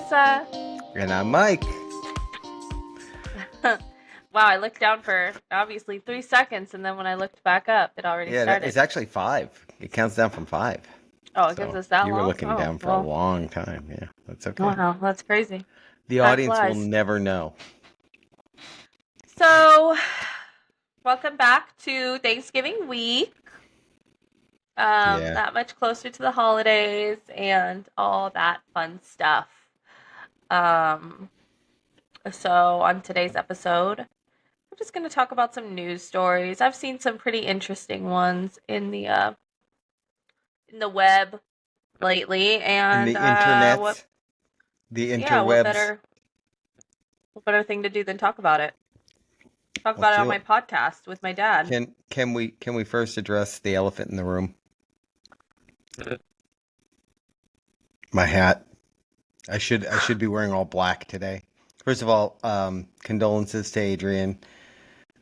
Lisa. And I'm Mike. Wow, I looked down for obviously 3 seconds, and then when I looked back up, it already Yeah, started. it's actually 5. It counts down from 5. Oh, it gives So us that you were long? looking Oh, down for a well, long time. Yeah, that's okay. wow, that's crazy. The Time audience will flies. never know. So, welcome back to Thanksgiving week. Yeah. That much closer to the holidays and all that fun stuff. Um, so on today's episode, we're just going to talk about some news stories. I've seen some pretty interesting ones in the web lately, In the and internet, the what interwebs. better thing to do than talk about it? Talk Let's about it on do my it. podcast with my dad. Can we first address the elephant in the room? My hat. I should be wearing all black today. First of all, condolences to Adrian.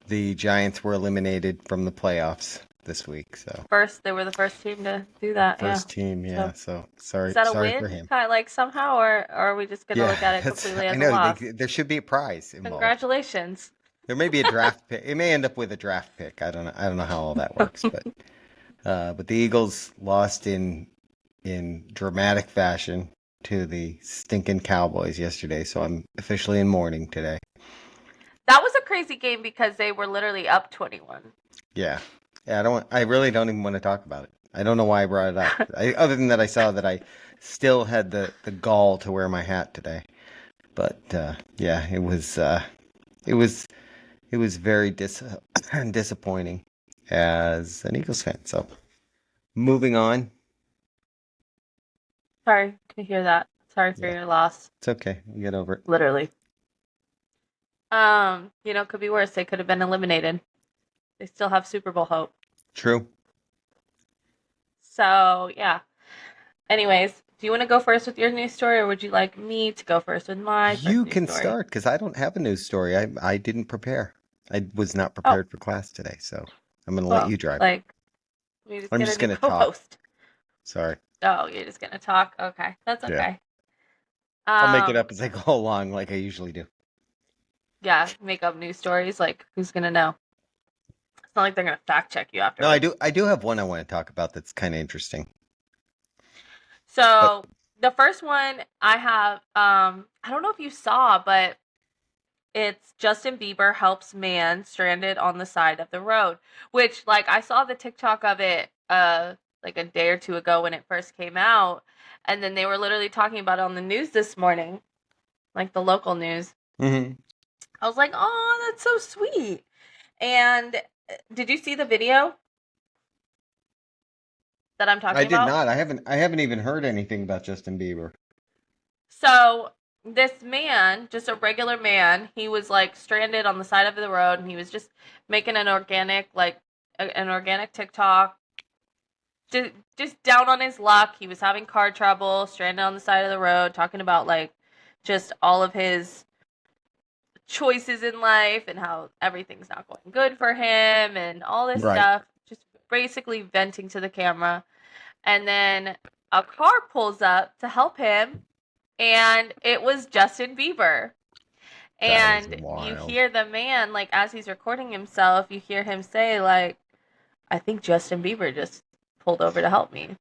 The Giants were eliminated from the playoffs this week, so They were the first team to do that. Yeah. first team, yeah. So So is sorry, that a sorry for win? him. Kind of like somehow, or are we just gonna Yeah, look at it that's. completely I as a know loss? there should be a prize involved. Congratulations. There may be a draft pick. It may end up with a draft pick. I don't know. I don't know how all that works, but the Eagles lost in dramatic fashion to the stinking Cowboys yesterday. So I'm officially in mourning today. That was a crazy game because they were literally up 21. Yeah, yeah. I really don't even want to talk about it. I don't know why I brought it up. Other than that, I saw that I still had the gall to wear my hat today. But yeah, it was very disappointing as an Eagles fan. So moving on. Sorry to hear that. Sorry for Yeah, your loss. it's okay. You get over it. Literally. Could be worse. They could have been eliminated. They still have Super Bowl hope. True. So, yeah. Anyways, do you want to go first with your news story, or would you like me to go first with my first You news can story? start because I don't have a news story. I didn't prepare. I was not Oh, prepared for class today, so I'm going to let well, you drive. like, we just I'm get a just new going to talk. co-host. Sorry. Oh, you're just gonna talk? Okay, that's Yeah. okay. I'll make it Um, up as I go along like I usually do. yeah, make up news stories. Like, who's gonna know? It's not like they're gonna fact check you No, I afterwards. do. I do have one I want to talk about that's kind of interesting. But So the first one I have, I don't know if you saw, but it's Justin Bieber helps man stranded on the side of the road. Which, like, I saw the TikTok of it, like a day or two ago when it first came out, and then they were literally talking about it on the news this morning, like the local news. mhm. I was like, oh, that's so sweet. And did you see the video that I'm I talking did about? not. I haven't even heard anything about Justin Bieber. So this man, just a regular man, he was like stranded on the side of the road, and he was just making an organic TikTok, just down on his luck. He was having car trouble, stranded on the side of the road, talking about like just all of his choices in life and how everything's not going good for him and all this Right. stuff. Just basically venting to the camera. And then a car pulls up to help him, and it was Justin Bieber. That is And you wild. hear the man, like, as he's recording himself, you hear him say, like, I think Justin Bieber just pulled over to help me.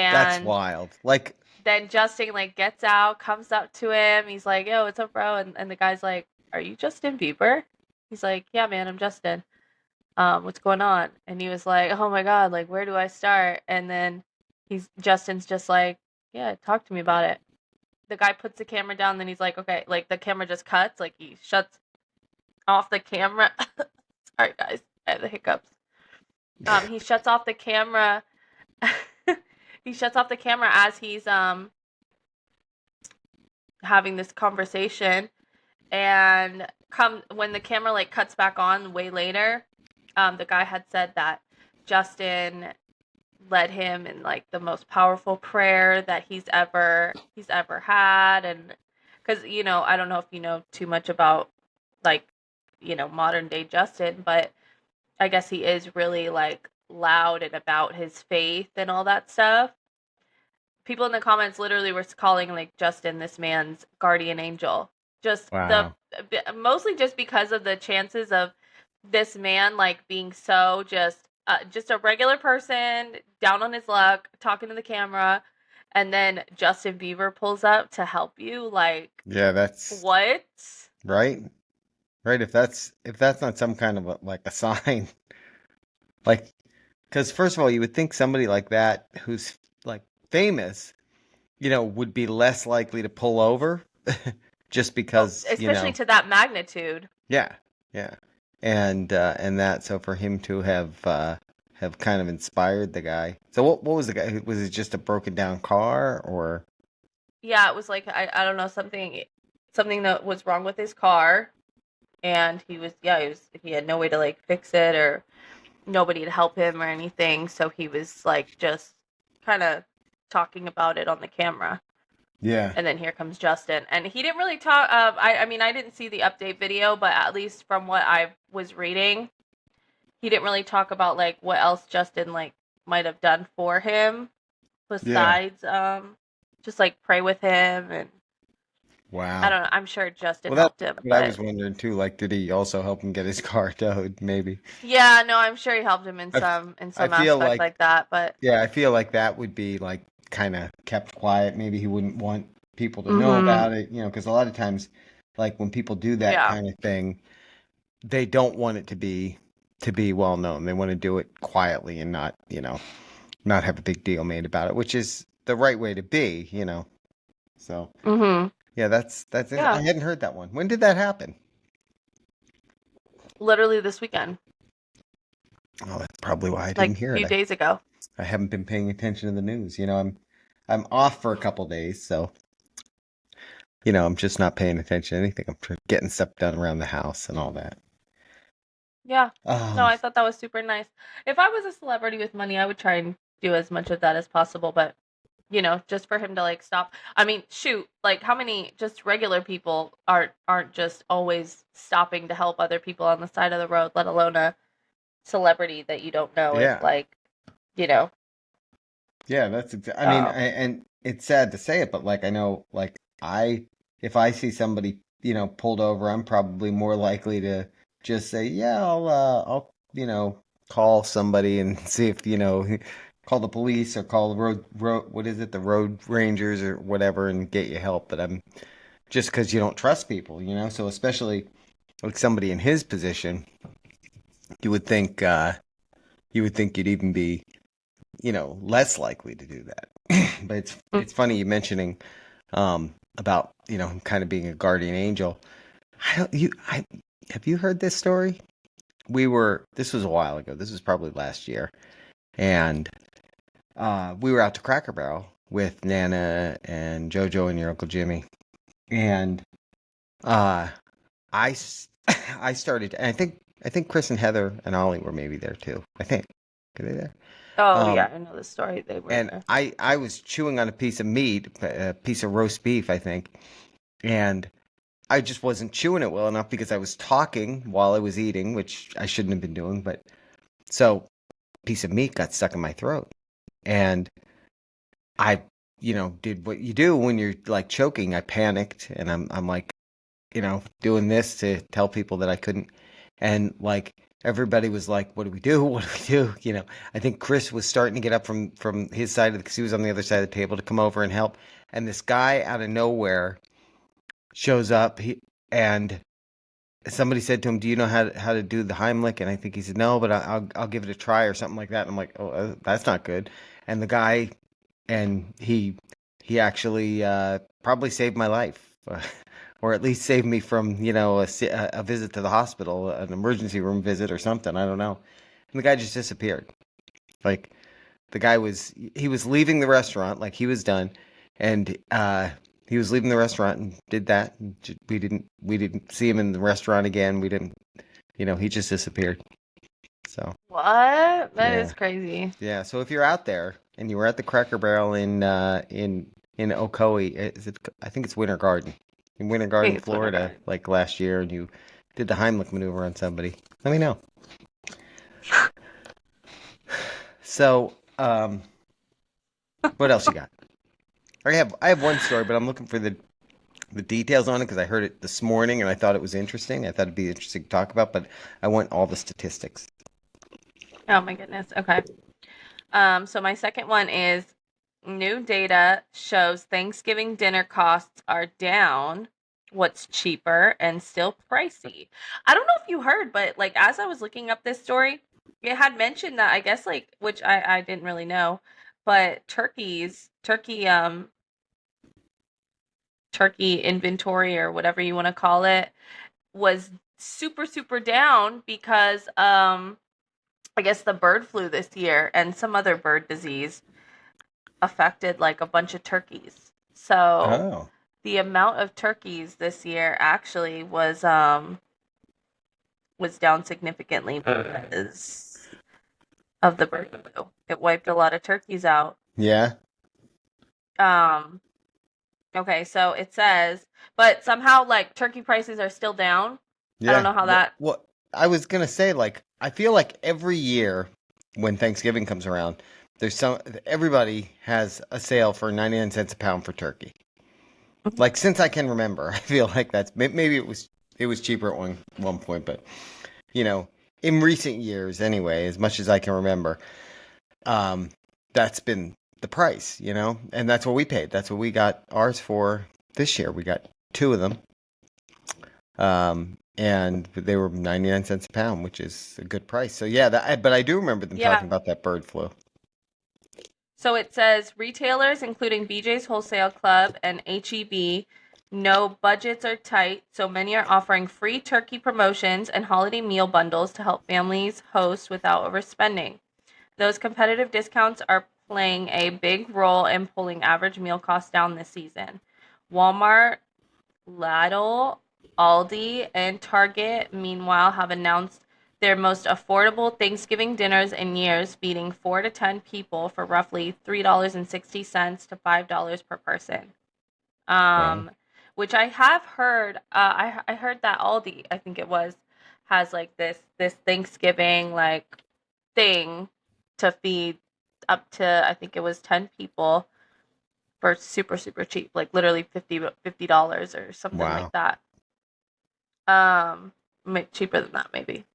That's And wild. Like, then Justin, like, gets out, comes up to him. He's like, yo, what's up, bro? And the guy's like, are you Justin Bieber? He's like, yeah, man, I'm Justin. What's going on? And he was like, oh my God, like, where do I start? And then Justin's just like, yeah, talk to me about it. The guy puts the camera down, then he's like, okay, like the camera just cuts, like he shuts off the camera. Sorry guys, I have the hiccups. He shuts off the camera. He shuts off the camera as he's having this conversation, and come when the camera like cuts back on way later, the guy had said that Justin led him in like the most powerful prayer that he's ever had. And because I don't know if you know too much about like modern day Justin, but I guess he is really like loud and about his faith and all that stuff. people in the comments literally were calling like Justin this man's guardian angel. Just Wow. mostly just because of the chances of this man like being so just a regular person down on his luck talking to the camera, and then Justin Bieber pulls up to help you. Like, Yeah, that's what? right. Right. If that's not some kind of like a sign, like, because first of all, you would think somebody like that who's like famous, would be less likely to pull over, just Oh, because, especially to that magnitude. yeah, yeah, and that. So for him to have kind of inspired the guy. So what was the guy? Was it just a broken down car or? Yeah, it was like I don't know, something that was wrong with his car, and he had no way to like fix it, or nobody to help him or anything, so he was like just kind of talking about it on the camera. Yeah. And then here comes Justin, and he didn't really talk. I mean, I didn't see the update video, but at least from what I was reading, he didn't really talk about like what else Justin like might have done for him Yeah. besides just like pray with him. And I Wow. don't know, I'm sure Justin Well, that's helped him, what I but was wondering too. Like, did he also help him get his car towed? Maybe. yeah, no, I'm sure he helped him I, f- in I some feel aspect like, like that. But yeah, I feel like that would be like kind of kept quiet. Maybe he wouldn't want people to know mhm, about it, because a lot of times, like when people do that yeah, kind of thing, they don't want it to be well known. They want to do it quietly and not have a big deal made about it, which is the right way to be. So mhm, yeah, that's it. I yeah, hadn't heard that one. When did that happen? literally this weekend, Oh, that's probably why I like didn't a hear it. few I, days ago. I haven't been paying attention to the news. I'm off for a couple days, so I'm just not paying attention to anything. I'm getting stuff done around the house and all that. Yeah. No, Um, I thought that was super nice. If I was a celebrity with money, I would try and do as much of that as possible, but just for him to like stop. I mean, shoot, like how many just regular people aren't just always stopping to help other people on the side of the road, let alone a celebrity that you don't know is yeah, like, you know, yeah, that's I mean, um and it's sad to say it, but like I know, like if I see somebody, pulled over, I'm probably more likely to just say, yeah, I'll, call somebody and see if, call the police or call the what is it, the road rangers or whatever, and get you help. But I'm just because you don't trust people. So especially like somebody in his position, you would think, you'd even be, less likely to do that. But it's funny you mentioning about him kind of being a guardian angel. I don't you I Have you heard this story? This was a while ago. This was probably last year, and we were out to Cracker Barrel with Nana and JoJo and your Uncle Jimmy, and uh, I s- I started. And I think Chris and Heather and Ollie were maybe there too. I think were they there? oh Um, yeah, I know the story. They were and there. I was chewing on a piece of meat, a piece of roast beef, I think, and I just wasn't chewing it well enough because I was talking while I was eating, which I shouldn't have been doing. But so a piece of meat got stuck in my throat, and I, did what you do when you're like choking. I panicked, and I'm like, doing this to tell people that I couldn't, and like everybody was like, "What do we do? What do we do?" I think Chris was starting to get up from his side because he was on the other side of the table to come over and help, and this guy out of nowhere shows up. And somebody said to him, "Do you know how to do the Heimlich?" And I think he said, "No, but I'll give it a try," or something like that. And I'm like, "Oh, that's not good." And the guy, and he actually probably saved my life, or at least saved me from a visit to the hospital, an emergency room visit or something. I don't know. And the guy just disappeared. Like he was leaving the restaurant, like he was done, and he was leaving the restaurant and did that. And we didn't see him in the restaurant again. We didn't, he just disappeared. So What? That yeah, is crazy. yeah. So if you're out there and you were at the Cracker Barrel in Ocoee, is it? I think it's Winter Garden, in Winter I think Garden, it's Winter Florida, Garden. like last year, and you did the Heimlich maneuver on somebody. Let me know. So what else you got? I have one story, but I'm looking for the details on it because I heard it this morning and I thought it was interesting. I thought it'd be interesting to talk about, but I want all the statistics. Oh my goodness. Okay. So my second one is new data shows Thanksgiving dinner costs are down. What's cheaper and still pricey? I don't know if you heard, but like as I was looking up this story, it had mentioned that I guess like which I didn't really know, but turkey inventory or whatever you want to call it was super down because I guess the bird flu this year and some other bird disease affected like a bunch of turkeys. So Oh, the amount of turkeys this year actually was down significantly because of the bird flu. It wiped a lot of turkeys out. yeah, Um okay, so it says but somehow like turkey prices are still down. I don't yeah. know how What? that. What? I was gonna say, like, I feel like every year when Thanksgiving comes around, everybody has a sale for 99 cents a pound for turkey. Like since I can remember, I feel like maybe it was cheaper at one point, but you know, in recent years anyway, as much as I can remember, um, that's been the price, and that's what we paid. That's what we got ours for this year. We got two of them, and they were 99 cents a pound, which is a good price. So yeah, but I do remember them Yeah. talking about that bird flu. So it says retailers, including BJ's Wholesale Club and HEB, know budgets are tight, so many are offering free turkey promotions and holiday meal bundles to help families host without overspending. Those competitive discounts are playing a big role in pulling average meal costs down this season. Walmart, Lidl, Aldi, and Target, meanwhile, have announced their most affordable Thanksgiving dinners in years, feeding 4 to 10 people for roughly $3.60 to $5 per person. Wow. Um, which I have heard. I heard that Aldi, I think it was, has like this Thanksgiving like thing to feed up to I think it was 10 people for super cheap, like literally $50 or something like Wow, that. Cheaper than that maybe,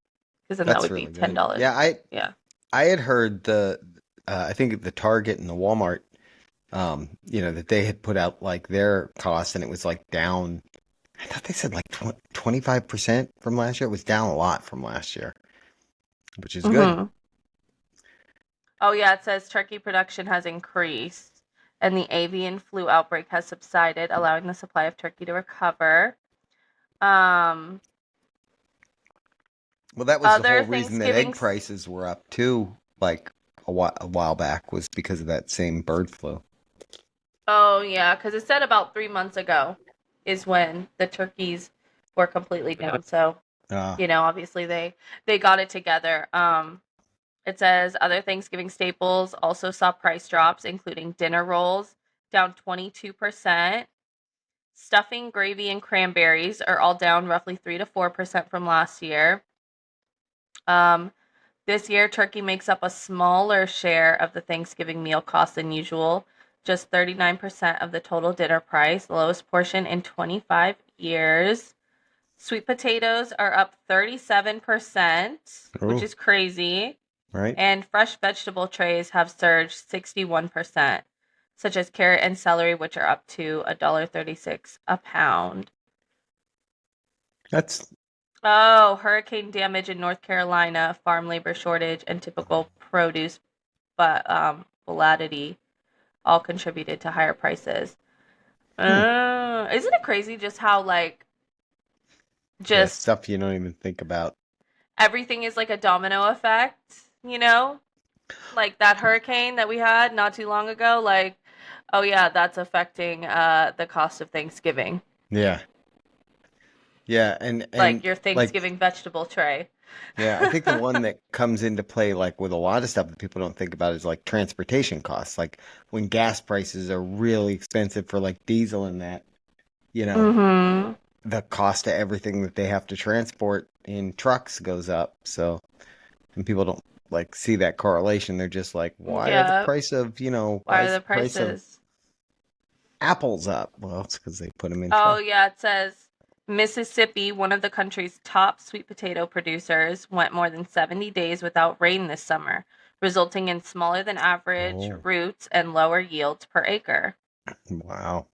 because then that that's would be really good. $10. Yeah, I Yeah. I had heard I think the Target and the Walmart, that they had put out like their costs and it was like down. I thought they said like 25% from last year. It was down a lot from last year, which is good. Hmm. Oh yeah, it says turkey production has increased, and the avian flu outbreak has subsided, allowing the supply of turkey to recover. Um, Well, that was the other whole reason that egg Thanksgiving. prices were up too, like a while back, was because of that same bird flu. Oh yeah, because it said about 3 months ago is when the turkeys were completely down. So Uh, obviously they got it together. It says other Thanksgiving staples also saw price drops, including dinner rolls down 22%. Stuffing, gravy, and cranberries are all down roughly 3 to 4% from last year. Um, this year, turkey makes up a smaller share of the Thanksgiving meal cost than usual, just 39% of the total dinner price, the lowest portion in 25 years. Sweet potatoes are up 37%, which oh, is crazy. right. And fresh vegetable trays have surged 61%, such as carrot and celery, which are up to $1.36 a pound. That's Oh, hurricane damage in North Carolina, farm labor shortage, and typical produce but volatility all contributed to higher prices. hmm. Isn't it crazy just how like Yeah, just stuff you don't even think about. everything is like a domino effect, you know? Like that hurricane that we had not too long ago, like, oh yeah, that's affecting the cost of Thanksgiving. Yeah, yeah, and Like and your like Thanksgiving vegetable tray. yeah, I think the one that comes into play, like with a lot of stuff that people don't think about, is like transportation costs. Like when gas prices are really expensive for like diesel and that, you know, Mm-hmm. the cost of everything that they have to transport in trucks goes up. So, and people don't like see that correlation. They're just like, why are the Yeah. price of, Why why are is the the price of prices? apples up. Well, it's because they put them in Oh, truck. yeah, it says Mississippi, one of the country's top sweet potato producers, went more than 70 days without rain this summer, resulting in smaller than average Oh, roots and lower yields per acre. wow.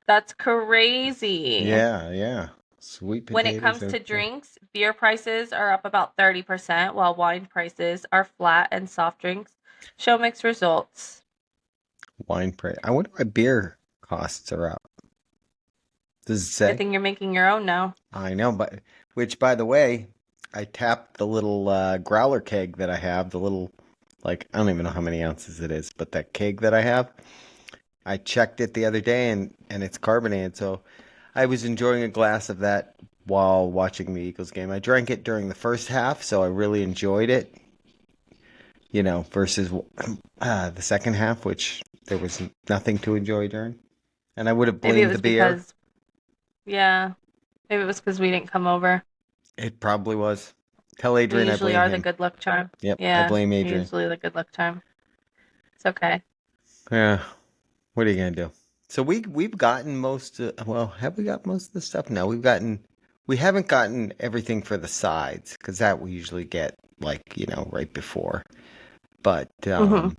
That's crazy. Yeah, yeah. Sweet When it potatoes comes are to good. drinks, beer prices are up about 30%, while wine prices are flat and soft drinks show mixed results. Wine price. I wonder what beer costs are up. Does it Good say? thing you're making your own now. I know, but which, by the way, I tapped the little growler keg that I have. The little, like, I don't even know how many ounces it is, but that keg that I have, I checked it the other day, and it's carbonated. So I was enjoying a glass of that while watching the Eagles game. I drank it during the first half, so I really enjoyed it. Versus the second half, which there was nothing to enjoy during. And I would have Maybe it blamed the was beer. because, yeah, maybe it was because we didn't come over. It probably was. Tell We Adrian I usually blame are the him. good luck charm. Yep, I Yeah, blame Adrian. usually the good luck charm. It's okay. Yeah, what are you gonna do? So we've gotten most well, have we got most of the stuff? No, we haven't gotten everything for the sides because that we usually get like, right before. But Hmm.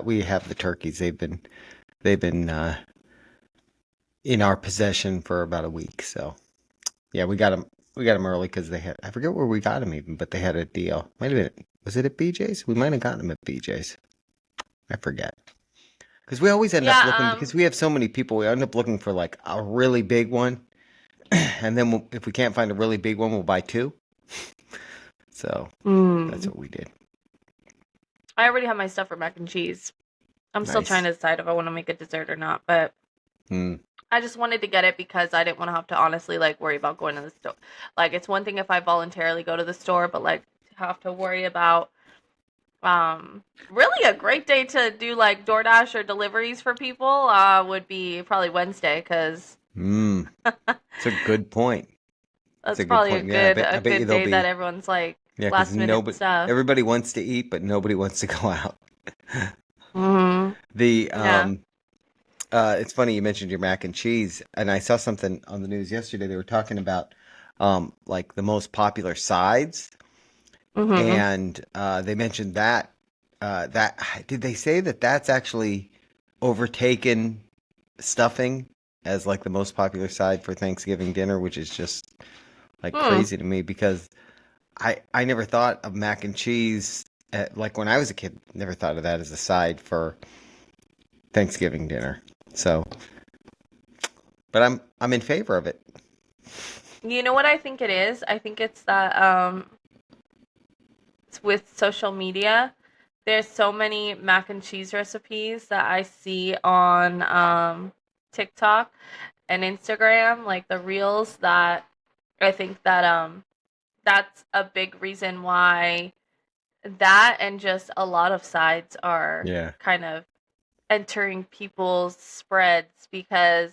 we have the turkeys. They've been in our possession for about a week. So yeah, we got them early because they had, I forget where we got them even, but they had a deal. Might have been, was it at BJ's? We might have gotten them at BJ's. I forget. Because we always end up looking, Yeah, because we have so many people, we end up looking for like a really big one. And then if we can't find a really big one, we'll buy two. So that's mm, what we did. I already have my stuff for mac and cheese. I'm still trying Nice. to decide if I want to make a dessert or not, but Mm, I just wanted to get it because I didn't want to have to honestly like worry about going to the store. Like it's one thing if I voluntarily go to the store, but like to have to worry about really a great day to do like DoorDash or deliveries for people would be probably Wednesday cuz mm. It's a good point. It's that's a good probably a point. Yeah, good I a bet you good there'll day that be, everyone's like yeah, because last minute stuff. everybody wants to eat, but nobody wants to go out. Mhm. The Yeah. It's funny you mentioned your mac and cheese, and I saw something on the news yesterday. They were talking about like the most popular sides, Mhm. and they mentioned that did they say that that's actually overtaken stuffing as like the most popular side for Thanksgiving dinner, which is just like Hmm. crazy to me because I never thought of mac and cheese like when I was a kid, never thought of that as a side for Thanksgiving dinner. So, but I'm in favor of it. You know what I think it is? I think it's that with social media, there's so many mac and cheese recipes that I see on TikTok and Instagram, like the reels that I think that that's a big reason why that and just a lot of sides are Yeah. kind of entering people's spreads because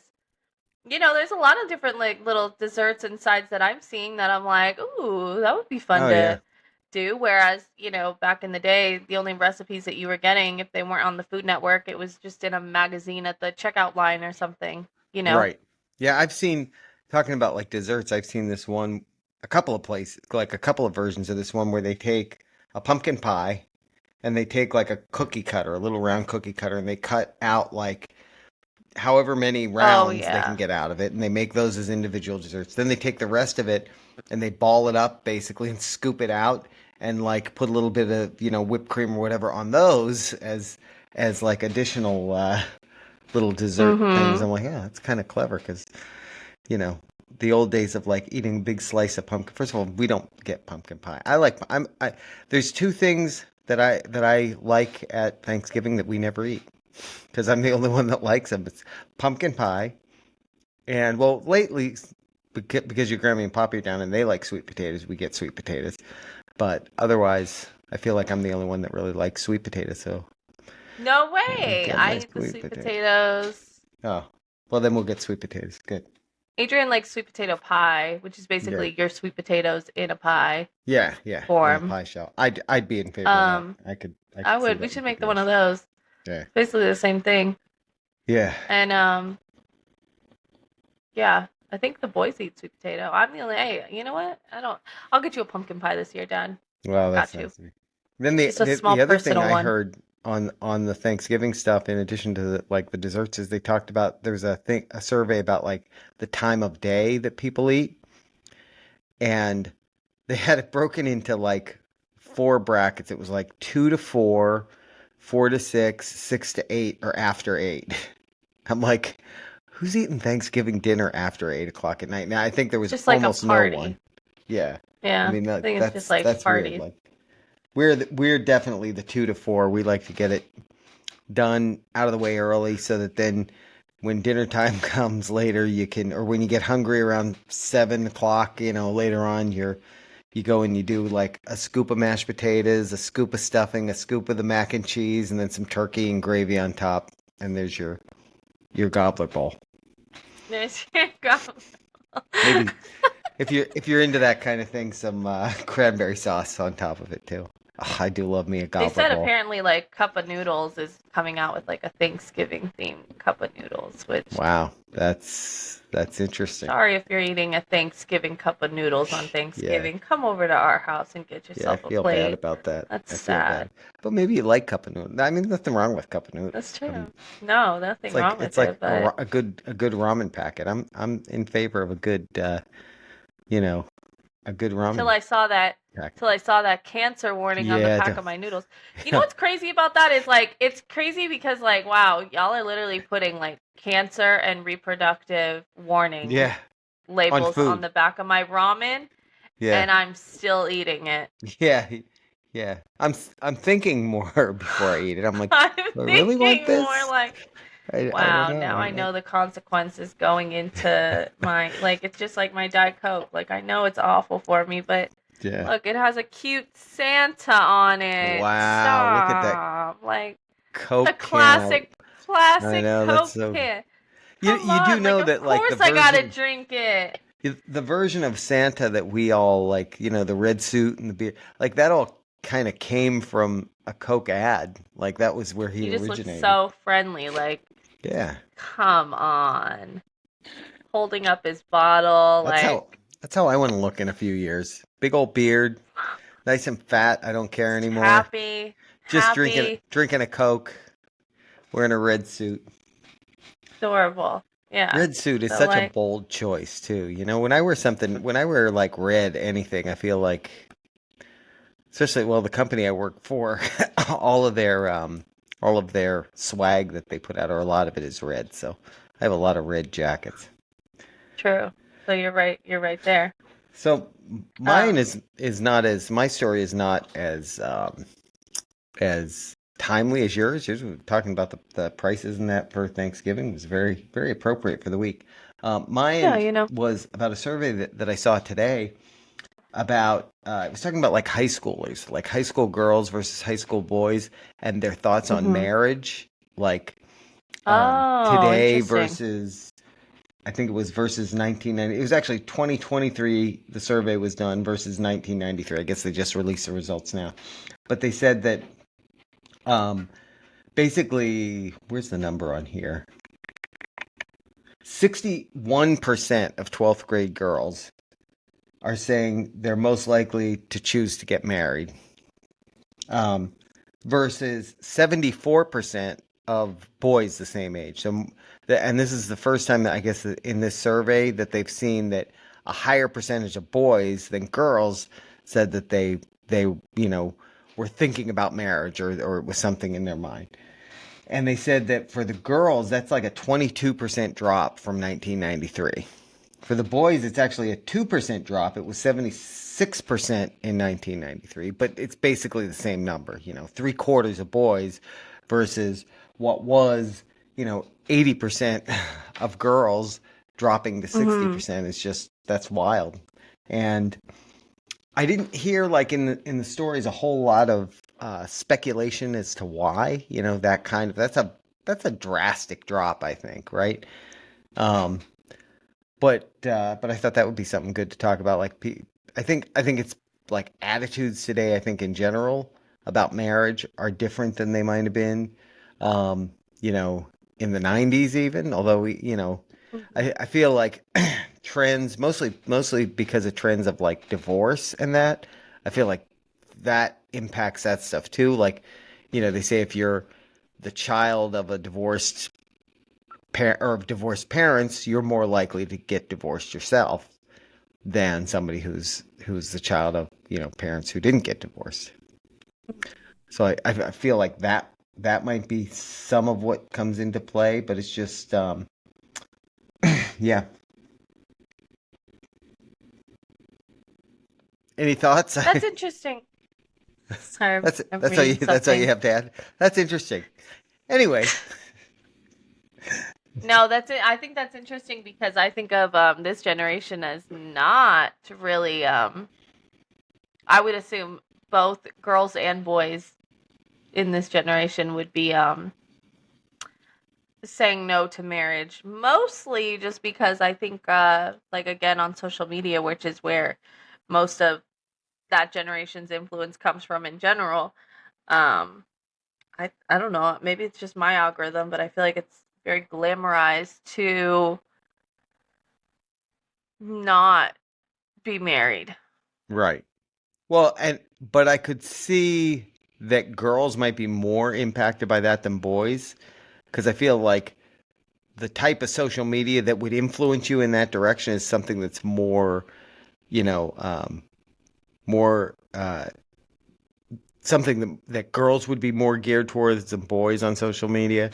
there's a lot of different like little desserts and sides that I'm seeing that I'm like, ooh, that would be fun Oh yeah. to do. Whereas, back in the day, the only recipes that you were getting, if they weren't on the Food Network, it was just in a magazine at the checkout line or something, you know? Right. Yeah, I've seen talking about like desserts, I've seen this one a couple of places, like a couple of versions of this one where they take a pumpkin pie and they take like a cookie cutter, a little round cookie cutter, and they cut out like however many Oh, rounds they can yeah. get out of it, and they make those as individual desserts. Then they take the rest of it and they ball it up basically and scoop it out and like put a little bit of, whipped cream or whatever on those as like additional little dessert things. Mm-hmm. I'm like, yeah, that's kind of clever because, you know, the old days of like eating a big slice of pumpkin. First of all, we don't get pumpkin pie. There's two things that I like at Thanksgiving that we never eat because I'm the only one that likes them. It's pumpkin pie, and well, lately because your Grammy and Poppy are down and they like sweet potatoes, we get sweet potatoes. But otherwise, I feel like I'm the only one that really likes sweet potatoes, so No we way. get I my eat the sweet sweet potatoes. potatoes. Oh, well, then we'll get sweet potatoes. Good. Adrian likes sweet potato pie, which is Yeah. basically your sweet potatoes in a pie Yeah, yeah, in a form. pie shell. I'd be in favor of that. I could I see would. We that should would be make the one of delicious. those. Yeah. Basically the same thing. Yeah. And yeah, I think the boys eat sweet potato. I'm the only. Hey, you know what? I don't. I'll get you a pumpkin pie this year, Dad. Well, that's Got you. nice of you. Then the, Just a the small the other thing personal I one. heard on the Thanksgiving stuff, in addition to the desserts, is they talked about there's a survey about like the time of day that people eat, and they had it broken into like four brackets. It was like 2 to 4, 4 to 6, 6 to 8, or after 8. I'm like, who's eating Thanksgiving dinner after 8 o'clock at night? Now I think there It's was just like a almost no one. party. Yeah, I Yeah, mean I think it's just like that's weird. parties. Like we're definitely the 2 to 4. We like to get it done out of the way early so that then when dinner time comes later, you can, or when you get hungry around 7 o'clock, later on, you go and you do like a scoop of mashed potatoes, a scoop of stuffing, a scoop of the mac and cheese, and then some turkey and gravy on top, and there's your gobbler bowl. There's your go. Maybe if you're into that kind of thing, some cranberry sauce on top of it too. Oh, I do love me a They gobbler said bowl. apparently like Cup of Noodles is coming out with like a Thanksgiving themed Cup of Noodles, which Wow, that's interesting. sorry if you're eating a Thanksgiving Cup of Noodles on Yeah. Thanksgiving. Come over to our house and get Yeah, I yourself a feel bad plate. about that. That's I feel sad. bad. But maybe you like cup of noodles. I mean, nothing wrong with cup of That's noodles. true. No, nothing wrong It's with like it, but a good ramen packet. I'm in favor of a good you know, a good till ramen I saw that packet. till I saw that cancer warning on the Yeah, pack of my noodles. You know what's crazy about that is like it's crazy because like wow, y'all are literally putting like cancer and reproductive warning yeah, on labels on food. the back of my ramen Yeah. and I'm still eating it. Yeah. Yeah. I'm thinking more before I eat it. I'm like, I'm do I really want thinking more this? like I don't wow, know. now I know the consequences going into my like it's just like my Diet Coke. Like I know it's awful for me, but Yeah. look, it has a cute Santa on it. Wow, look at that Stop. Like the Coke can. I classic know that's Coke so. can. You Come you do on, like know of that like course I gotta drink it. the version of Santa that we all like, the red suit and the beard, like that all kind of came from a Coke ad. Like that was where he He just looks originated. so friendly. Like, Yeah. come on. Holding up his bottle, That's like how I want to look in a few years. Big old beard, nice and fat. I don't care just anymore. happy, Just happy, drinking a Coke, wearing a red suit. adorable. Yeah. Red suit is So such a like, bold choice too. When I wear like red anything, I feel like, especially, well, the company I work for, all of their swag that they put out, or a lot of it, is red. So I have a lot of red jackets. true. So you're right. You're right there. So mine Um, is not as my story is not as timely as yours. Yours, we were talking about the prices and that for Thanksgiving, was very very appropriate for the week. yeah, Mine you know. was about a survey that I saw today about it was talking about like high schoolers, like high school girls versus high school boys, and their thoughts on Hmm. marriage, like Oh, today interesting. versus, I think it was versus 1990. It was actually 2023. The survey was done versus 1993. I guess they just released the results now, but they said that um, basically, where's the number on here? 61% of 12th grade girls are saying they're most likely to choose to get married, um, versus 74% of boys the same age. So, and this is the first time that I guess in this survey that they've seen that a higher percentage of boys than girls said that they were thinking about marriage, or it was something in their mind. And they said that for the girls, that's like a 22% drop from 1993. For the boys, it's actually a 2% drop. It was 76% in 1993, but it's basically the same number, 3/4 of boys versus what was, 80% of girls, dropping to Hmm. 60%. It's just, that's wild. And I didn't hear, like, in the stories, a whole lot of speculation as to why, that kind of, that's a drastic drop, I think, right? Um, but I thought that would be something good to talk about. Like, I think it's like attitudes today. I think in general about marriage are different than they might have been. um, you know, in the 90s even, although Mhm. I feel like trends mostly because of trends of like divorce and that. I feel like that impacts that stuff too. Like, they say if you're the child of a divorced parent or of divorced parents, you're more likely to get divorced yourself than somebody who's the child of, parents who didn't get divorced. So I feel like that might be some of what comes into play, but it's just yeah. Any thoughts? That's interesting. Sorry, I'm That's all you reading something. have to add. That's interesting. Anyway, No, that's it. I think that's interesting because I think of this generation as not really I would assume both girls and boys in this generation would be saying no to marriage, mostly just because I think like again on social media, which is where most of that generation's influence comes from in general. um I don't know, maybe it's just my algorithm, but I feel like it's very glamorized to not be married. right. Well, but I could see that girls might be more impacted by that than boys because I feel like the type of social media that would influence you in that direction is something that's more, you know, more something that girls would be more geared towards than boys on social media.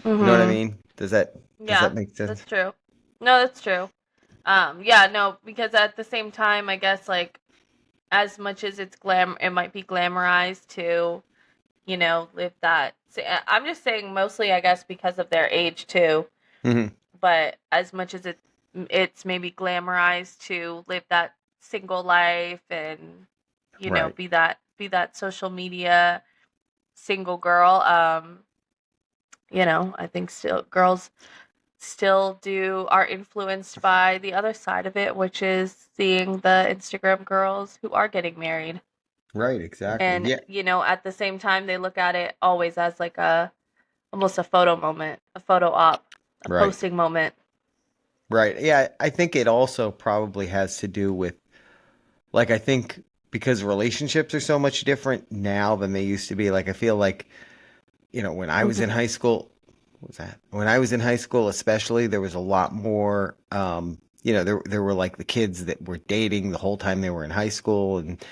You know what I Mhm. mean? Does that Yeah, make sense? that's true. No, that's true. Yeah, no, because at the same time, I guess like as much as it might be glamorized to, live that. I'm just saying mostly, I guess, because of their age too. Hmm. But as much as it's maybe glamorized to live that single life and Right. be that social media single girl. I think still girls still are influenced by the other side of it, which is seeing the Instagram girls who are getting married. Right. Exactly. And, Yeah. at the same time, they look at it always as like almost a photo moment, a photo op, a Right. posting moment. Right. Yeah. I think it also probably has to do with, like, I think because relationships are so much different now than they used to be. Like, I feel like, when I was in Mhm. high school, what was that? When I was in high school, especially, there was a lot more, there were like the kids that were dating the whole time they were in high school and,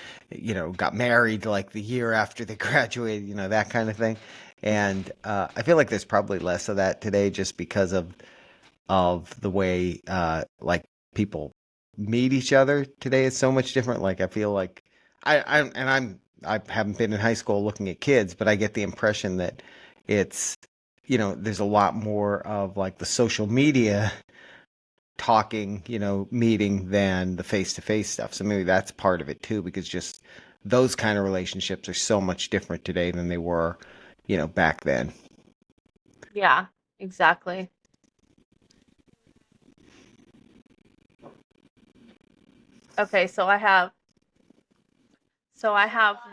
got married like the year after they graduated, that kind of thing. And I feel like there's probably less of that today just because of the way like people meet each other today is so much different. Like I feel like I haven't been in high school looking at kids, but I get the impression that it's there's a lot more of like the social media talking, meeting than the face to face stuff. So maybe that's part of it too, because just those kind of relationships are so much different today than they were, back then. Yeah, exactly. Okay, so I have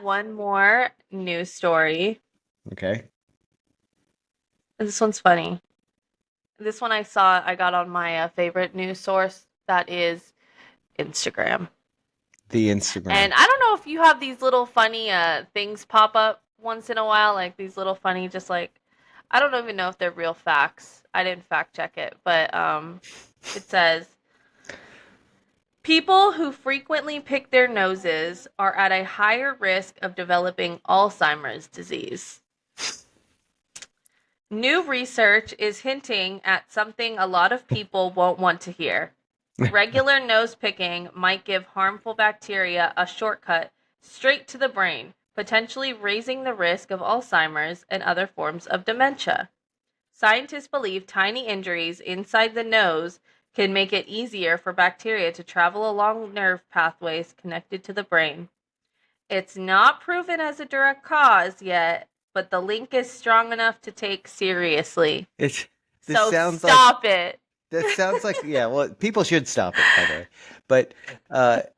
one more news story. Okay. This one's funny. This one I got on my favorite news source, that is Instagram. The Instagram. And I don't know if you have these little funny things pop up once in a while, like these little funny, just like, I don't even know if they're real facts. I didn't fact check it, but it says people who frequently pick their noses are at a higher risk of developing Alzheimer's disease. New research is hinting at something a lot of people won't want to hear. Regular nose picking might give harmful bacteria a shortcut straight to the brain, potentially raising the risk of Alzheimer's and other forms of dementia. Scientists believe tiny injuries inside the nose can make it easier for bacteria to travel along nerve pathways connected to the brain. It's not proven as a direct cause yet, but the link is strong enough to take seriously. It's this So sounds like stop it. That sounds like, yeah, well, people should stop it, by the way. But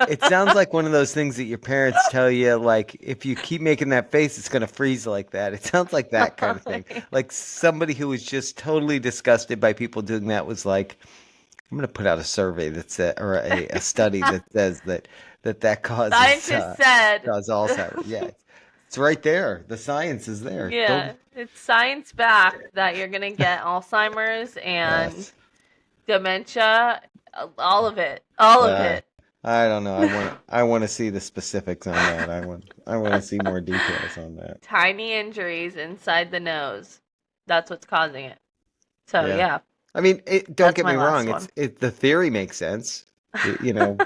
it sounds like one of those things that your parents tell you, like, if you keep making that face, it's going to freeze like that. It sounds like that kind of thing. Like somebody who was just totally disgusted by people doing that was like, I'm going to put out a survey that said, or a study that says that causes Scientists said, cause Alzheimer's. Yeah, it's right there. The science is there. Go. yeah, it's science backed that you're gonna get Alzheimer's and Yes. dementia, all of it, all of Uh, it. I don't know. I want to see the specifics on that. I want to see more details on that. Tiny injuries inside the nose. That's what's causing it. So Yeah. yeah, I mean, don't that's get my me last wrong. one. The theory makes sense,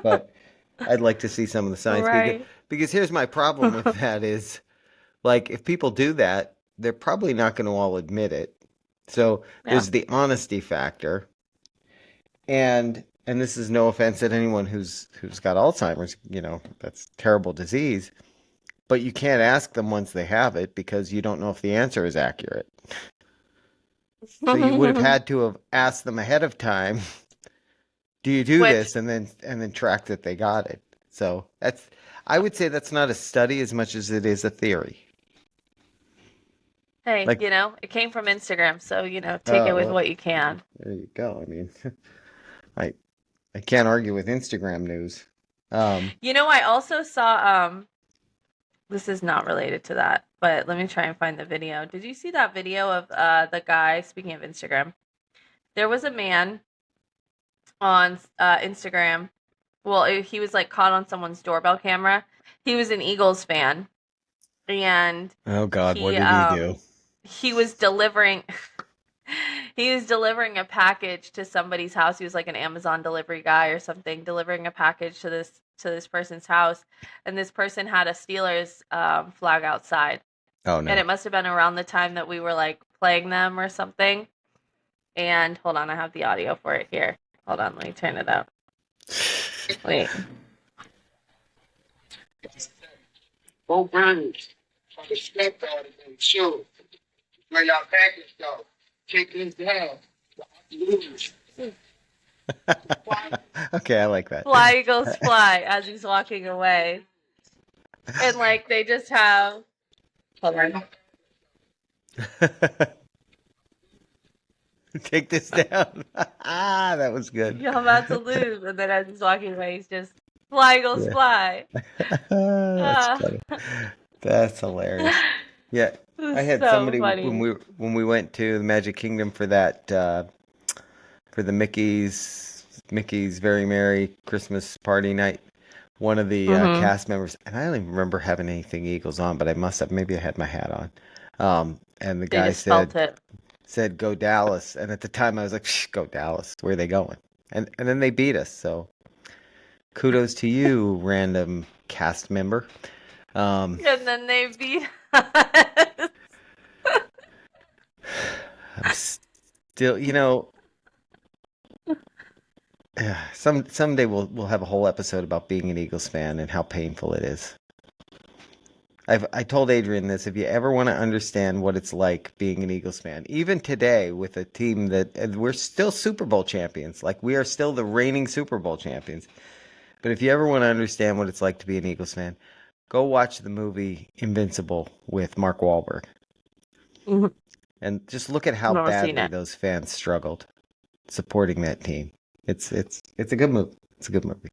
but I'd like to see some of the science Right. because here's my problem with that is like if people do that, they're probably not going to all admit it. So Yeah. there's the honesty factor, and this is no offense at anyone who's got Alzheimer's, that's a terrible disease, but you can't ask them once they have it because you don't know if the answer is accurate. So you would have had to have asked them ahead of time, do you do Which, this, and then track that they got it. So I would say that's not a study as much as it is a theory. hey, Like, it came from Instagram, so take it with well, what you can. there you go. I mean, I I can't argue with Instagram news. Um, I also saw this is not related to that, but let me try and find the video. Did you see that video of the guy, speaking of Instagram? There was a man on Instagram. Well, he was like caught on someone's doorbell camera. He was an Eagles fan, and oh God, what he did he do? he was delivering he was delivering a package to somebody's house. He was like an Amazon delivery guy or something, delivering a package to this person's house, and this person had a Steelers flag outside, Oh and no. it must have been around the time that we were like playing them or something. And hold on, I have the audio for it here. Hold on, let me turn it up. Wait. Go Birds. From the stepdaughter and show. Where y'all package go. Take this down. Lose. Okay, I like that. Fly Eagles fly as he's walking away. And like they just have hold on. Take this down. That was good. You're about to lose. And then as he's walking away, he's just fly Eagles Yeah. fly. That's Ah. funny. That's hilarious. Yeah, This I is had so somebody funny. when we went to the Magic Kingdom for that for the Mickey's Very Merry Christmas Party night. One of the Mhm. cast members, and I don't even remember having anything Eagles on, but I must have. Maybe I had my hat on. And the They guy just felt it. said go Dallas, and at the time I was like, "Psh, go Dallas. Where are they going?" And then they beat us. So kudos to you, random cast member. Um, And then they beat us. I'm still, someday we'll have a whole episode about being an Eagles fan and how painful it is. I told Adrian this. If you ever want to understand what it's like being an Eagles fan, even today with a team that and we're still Super Bowl champions, like we are still the reigning Super Bowl champions. But if you ever want to understand what it's like to be an Eagles fan, go watch the movie Invincible with Mark Wahlberg. Mhm. And just look at how Never seen badly it. those fans struggled supporting that team. It's a good movie. It's a good movie.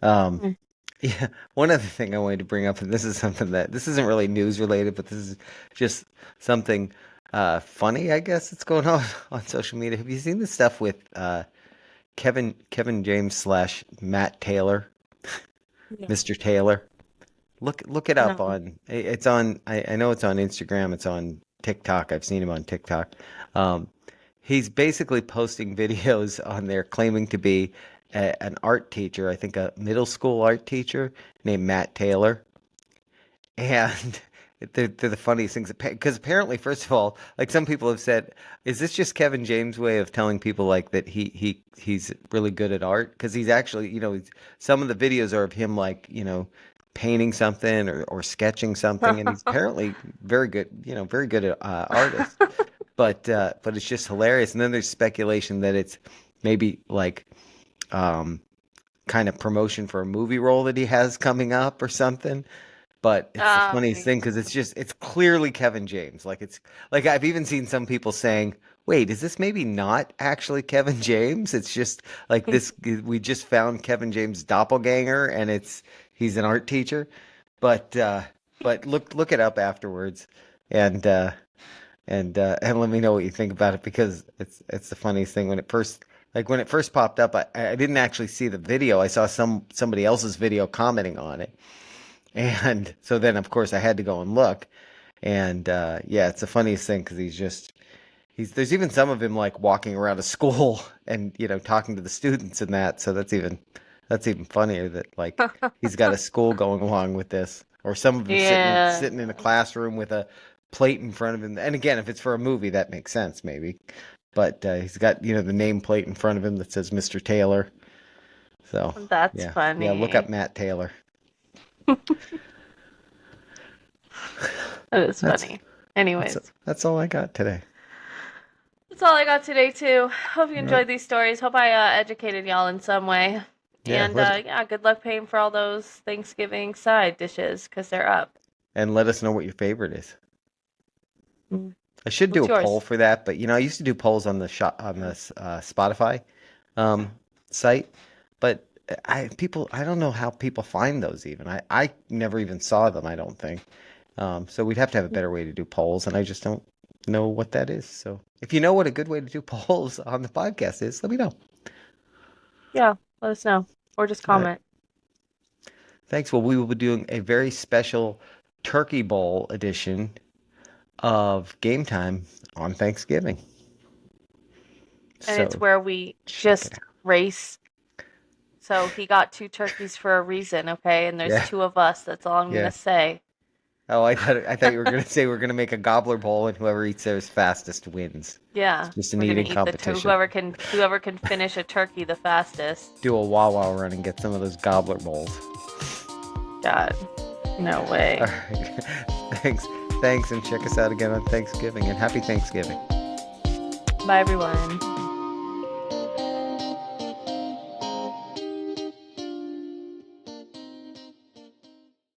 Um, Mm. yeah. One other thing I wanted to bring up, and this is something that this isn't really news related, but this is just something funny, I guess, that's going on on social media. Have you seen the stuff with Kevin James slash Matt Taylor, No. Mr. Taylor? Look it up No. on. It's on. I know it's on Instagram. It's on TikTok. I've seen him on TikTok. He's basically posting videos on there claiming to be an art teacher. I think a middle school art teacher named Matt Taylor, and they're the funniest things because apparently, first of all, like some people have said, is this just Kevin James' way of telling people like that he's really good at art? Because he's actually, some of the videos are of him like painting something or sketching something, and he's apparently very good, very good at artist. But it's just hilarious. And then there's speculation that maybe like kind of promotion for a movie role that he has coming up or something. But it's the funniest thing because it's clearly Kevin James. Like it's like I've even seen some people saying, "Wait, is this maybe not actually Kevin James? It's just like this. We just found Kevin James' doppelganger, and he's an art teacher." But look it up afterwards, and let me know what you think about it because it's the funniest thing when it first popped up. I didn't actually see the video. I saw somebody else's video commenting on it. And so then, of course, I had to go and look. And yeah, it's the funniest thing because there's even some of him like walking around a school and talking to the students and that. So that's even funnier that like he's got a school going along with this, or some of them sitting in a classroom with a plate in front of him. And again, if it's for a movie, that makes sense maybe. But he's got the nameplate in front of him that says Mr. Taylor. So That's funny. Yeah, look up Matt Taylor. That is funny. Anyways, that's all I got today. That's all I got today too. Hope you enjoyed these stories. Hope I educated y'all in some way. Yeah, And good luck paying for all those Thanksgiving side dishes because they're up. And let us know what your favorite is. I should What's do a yours? poll for that, but I used to do polls on the Spotify site, but I don't know how people find those even. I never even saw them, I don't think. So we'd have to have a better way to do polls, and I just don't know what that is. So if you know what a good way to do polls on the podcast is, let me know. Yeah, let us know. Or just comment. Thanks. Well, we will be doing a very special Turkey Bowl edition of Game Time on Thanksgiving. And it's where we just race. So he got 2 turkeys for a reason, okay? And there's 2 of us. That's all I'm going to say. Oh, I thought you were going to say we're going to make a gobbler bowl and whoever eats theirs fastest wins. Yeah. It's just an eating competition. Whoever can finish a turkey the fastest. Do a Wawa run and get some of those gobbler bowls. God. No way. All right. Thanks, and check us out again on Thanksgiving, and happy Thanksgiving. Bye, everyone.